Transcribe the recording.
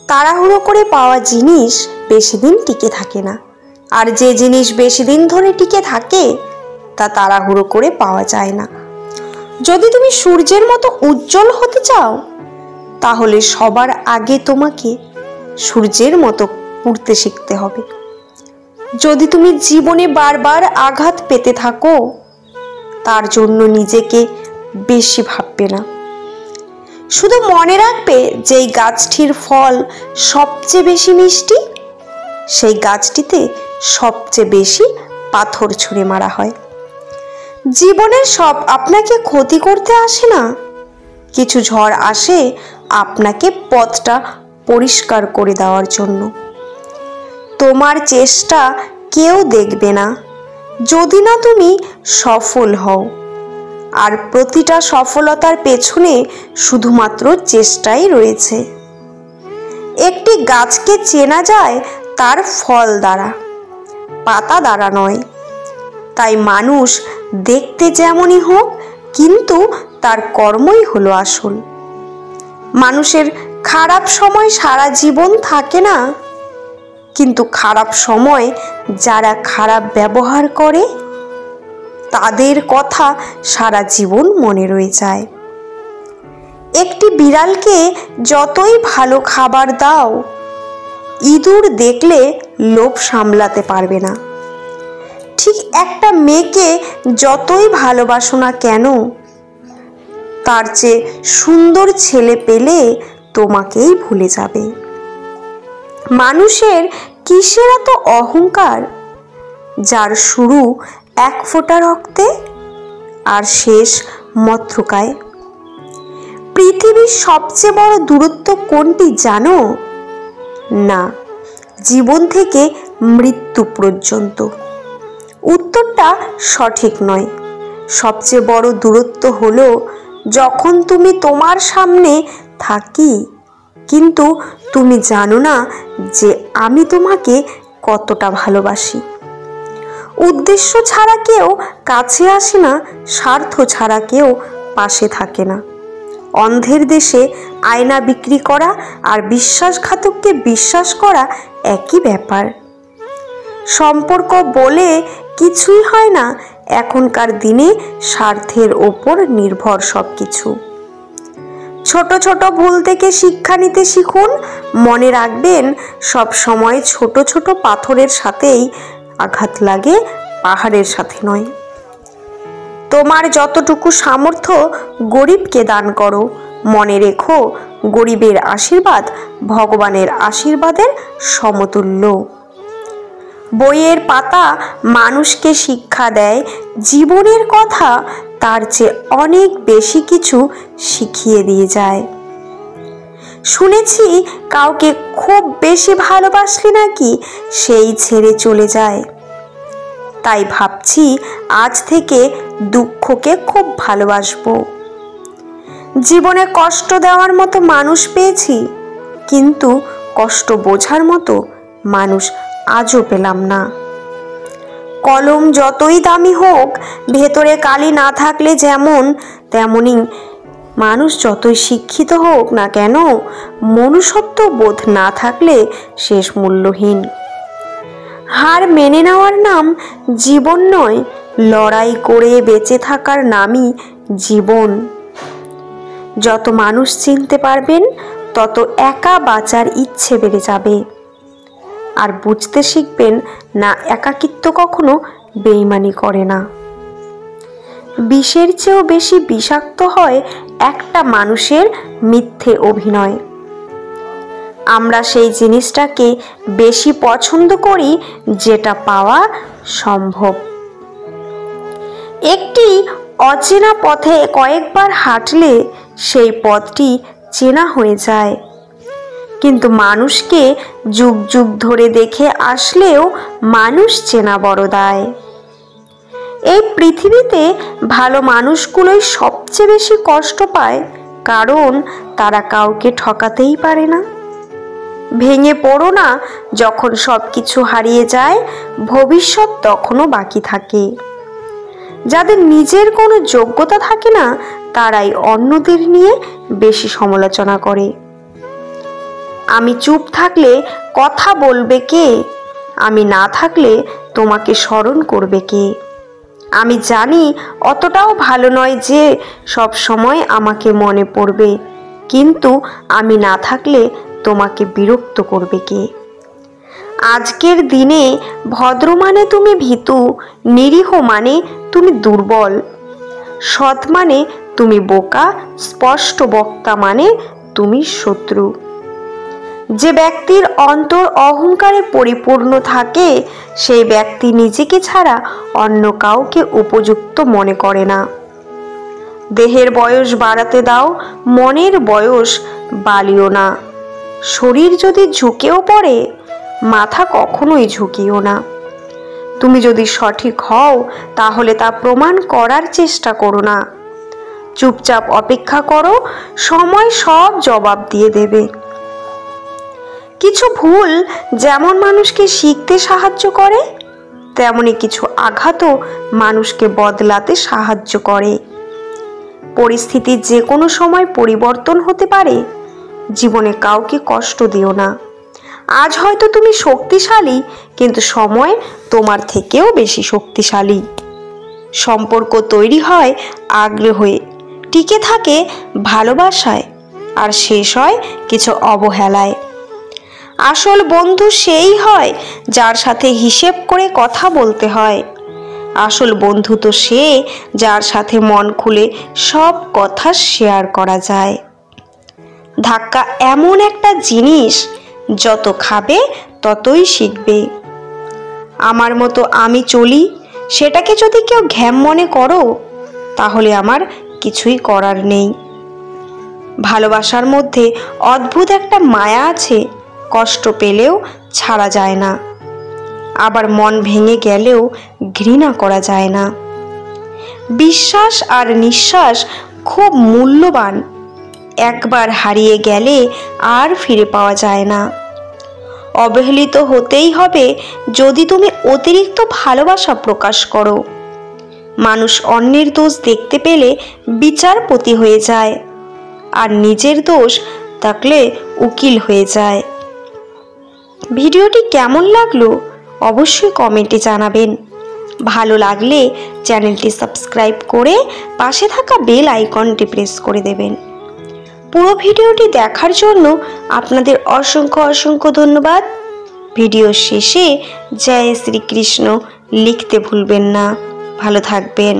তাড়াহুড়ো করে পাওয়া জিনিস বেশি দিন টিকে থাকে না, আর যে জিনিস বেশি দিন ধরে টিকে থাকে তা তাড়াহুড়ো করে পাওয়া যায় না। যদি তুমি সূর্যের মতো উজ্জ্বল হতে চাও, তাহলে সবার আগে তোমাকে সূর্যের মতো উড়তে শিখতে হবে। যদি তুমি জীবনে বারবার আঘাত পেতে থাকো, তার জন্য নিজেকে বেশি ভাববে না। শুধু মনে রাখবে, যেই গাছটির ফল সবচেয়ে বেশি মিষ্টি, সেই গাছটিতে সবচেয়ে বেশি পাথর ছুঁড়ে মারা হয়। জীবনের সব আপনাকে ক্ষতি করতে আসে না, কিছু ঝড় আসে আপনাকে পথটা পরিষ্কার করে দেওয়ার জন্য। তোমার চেষ্টা কেউ দেখবে না যদি না তুমি সফল হও, আর প্রতিটা সফলতার পেছনে শুধুমাত্র চেষ্টাই রয়েছে। একটি গাছকে চেনা যায় তার ফল দ্বারা, পাতা দ্বারা নয়। তাই মানুষ দেখতে যেমনই হোক, কিন্তু তার কর্মই হলো আসল। মানুষের খারাপ সময় সারা জীবন থাকে না, কিন্তু খারাপ সময় যারা খারাপ ব্যবহার করে তাদের কথা সারা জীবন মনে রয়ে যায়। একটি বিড়ালকে যতই ভালো খাবার দাও, ইঁদুর দেখলে লোভ সামলাতে পারবে না। ঠিক একটা মেয়েকে যতই ভালোবাসো না কেন, তার চেয়ে সুন্দর ছেলে পেলে তোমাকেই ভুলে যাবে। মানুষের কিসের এত অহংকার, যার শুরু এক ফোঁটা রক্তে আর শেষ মত্রকায়? পৃথিবীর সবচেয়ে বড় দূরত্ব কোনটি জানো? না, জীবন থেকে মৃত্যু পর্যন্ত। উত্তরটা সঠিক নয়। সবচেয়ে বড় দূরত্ব হলো যখন তুমি তোমার সামনে থাকি, কিন্তু তুমি জানো না যে আমি তোমাকে কতটা ভালোবাসি। উদ্দেশ্য ছাড়া কেউ কাছে আসে না, স্বার্থ ছাড়া কেউ পাশে থাকে না। অন্ধের দেশে আয়না বিক্রি করা আর বিশ্বাসঘাতককে বিশ্বাস করা একই ব্যাপার। সম্পর্ক বলে কিছুই হয় না এখনকার দিনে, স্বার্থের ওপর নির্ভর সবকিছু। ছোট ছোট ভুল থেকে শিক্ষা নিতে শিখুন। মনে রাখবেন, সব সময় ছোট ছোট পাথরের সাথেই আঘাত লাগে, পাহাড়ের সাথে নয়। তোমার যতটুকু সামর্থ্য গরিবকে দান করো। মনে রেখো, গরিবের আশীর্বাদ ভগবানের আশীর্বাদের সমতুল্য। বইয়ের পাতা মানুষকে শিক্ষা দেয়, জীবনের কথা তার চেয়ে অনেক বেশি কিছু শিখিয়ে দিয়ে যায়। শুনেছি কাউকে খুব বেশি ভালোবাসলে নাকি সেই ছেড়ে চলে যায়। তাই ভাবছি আজ থেকে দুঃখকে খুব ভালোবাসবো। জীবনে কষ্ট দেওয়ার মতো মানুষ পেয়েছি, কিন্তু কষ্ট বোঝার মতো মানুষ আজও পেলাম না। কলম যতই দামি হোক, ভেতরে কালি না থাকলে যেমন, তেমনি মানুষ যতই শিক্ষিত হোক না কেন, মনুষ্যত্ব বোধ না থাকলে শেষ মূল্যহীন। হার মেনে নেওয়ার নাম জীবন নয়, লড়াই করে বেঁচে থাকার নামই জীবন। যত মানুষ চিনতে পারবেন, তত একা বাঁচার ইচ্ছে বেড়ে যাবে। আর বুঝতে শিখবেন না, একাকিত্ব কখনো বেইমানি করে না। বিষের চেয়েও বেশি বিষাক্ত হয় একটা মানুষের মিথ্যে অভিনয়। আমরা সেই জিনিসটাকে বেশি পছন্দ করি যেটা পাওয়া সম্ভব। একটি অচেনা পথে কয়েকবার হাঁটলে সেই পথটি চেনা হয়ে যায়, কিন্তু মানুষকে যুগ যুগ ধরে দেখে আসলেও মানুষ চেনা বড় দায়। এই পৃথিবীতে ভালো মানুষগুলোই সবচেয়ে বেশি কষ্ট পায়, কারণ তারা কাউকে ঠকাতেই পারে না। ভেঙে পড়ো না, যখন সবকিছু হারিয়ে যায়, ভবিষ্যৎ তখনও বাকি থাকে। যাদের নিজের কোনো যোগ্যতা থাকে না, তারাই অন্যদের নিয়ে বেশি সমালোচনা করে। আমি চুপ থাকলে কথা বলবে কে? আমি না থাকলে তোমাকে স্মরণ করবে কে? আমি জানি অতটাও ভালো নয় যে সব সময় আমাকে মনে পড়বে, কিন্তু আমি না থাকলে তোমাকে বিরক্ত করবে কে? আজকের দিনে ভদ্র মানে তুমি ভীতু, নিরীহ মানে তুমি দুর্বল, সৎ মানে তুমি বোকা, স্পষ্ট বক্তা মানে তুমি শত্রু। যে ব্যক্তির অন্তর অহংকারে পরিপূর্ণ থাকে সেই ব্যক্তি নিজেকে ছাড়া অন্য কাউকে উপযুক্ত মনে করে না। দেহের বয়স বাড়াতে দাও, মনের বয়স বাড়িও না। শরীর যদি ঝুঁকেও পড়ে, মাথা কখনোই ঝুঁকিও না। তুমি যদি সঠিক হও তাহলে তা প্রমাণ করার চেষ্টা করো না। চুপচাপ অপেক্ষা করো, সময় সব জবাব দিয়ে দেবে। কিছু ভুল যেমন মানুষকে শিখতে সাহায্য করে, তেমনি কিছু আঘাতও মানুষকে বদলাতে সাহায্য করে। পরিস্থিতির যে কোনো সময় পরিবর্তন হতে পারে। জীবনে কাউকে কষ্ট দিও না। আজ হয়তো তুমি শক্তিশালী, কিন্তু সময় তোমার থেকেও বেশি শক্তিশালী। সম্পর্ক তৈরি হয় আগ্রহে, টিকে থাকে ভালোবাসায়, আর শেষ হয় কিছু অবহেলায়। আসল বন্ধু সেই হয় যার সাথে হিসেব করে কথা বলতে হয়। আসল বন্ধু তো সে যার সাথে মন খুলে সব কথা শেয়ার করা যায়। ধাক্কা এমন একটা জিনিস, যত খাবে ততই শিখবে। আমার মতো আমি চলি, সেটাকে যদি কেউ ঘ্যাম মনে করো, তাহলে আমার কিছুই করার নেই। ভালোবাসার মধ্যে অদ্ভুত একটা মায়া আছে, কষ্ট পেলেও ছাড়া যায় না, আবার মন ভেঙে গেলেও ঘৃণা করা যায় না। বিশ্বাস আর নিঃশ্বাস খুব মূল্যবান, একবার হারিয়ে গেলে আর ফিরে পাওয়া যায় না। অবহেলিত হতেই হবে যদি তুমি অতিরিক্ত ভালোবাসা প্রকাশ করো। মানুষ অন্যের দোষ দেখতে পেলে বিচারপতি হয়ে যায়, আর নিজের দোষ থাকলে উকিল হয়ে যায়। ভিডিওটি কেমন লাগলো অবশ্যই কমেন্টে জানাবেন। ভালো লাগলে চ্যানেলটি সাবস্ক্রাইব করে পাশে থাকা বেল আইকনটি প্রেস করে দেবেন। পুরো ভিডিওটি দেখার জন্য আপনাদের অসংখ্য ধন্যবাদ। ভিডিও শেষে জয় শ্রীকৃষ্ণ লিখতে ভুলবেন না। ভালো থাকবেন।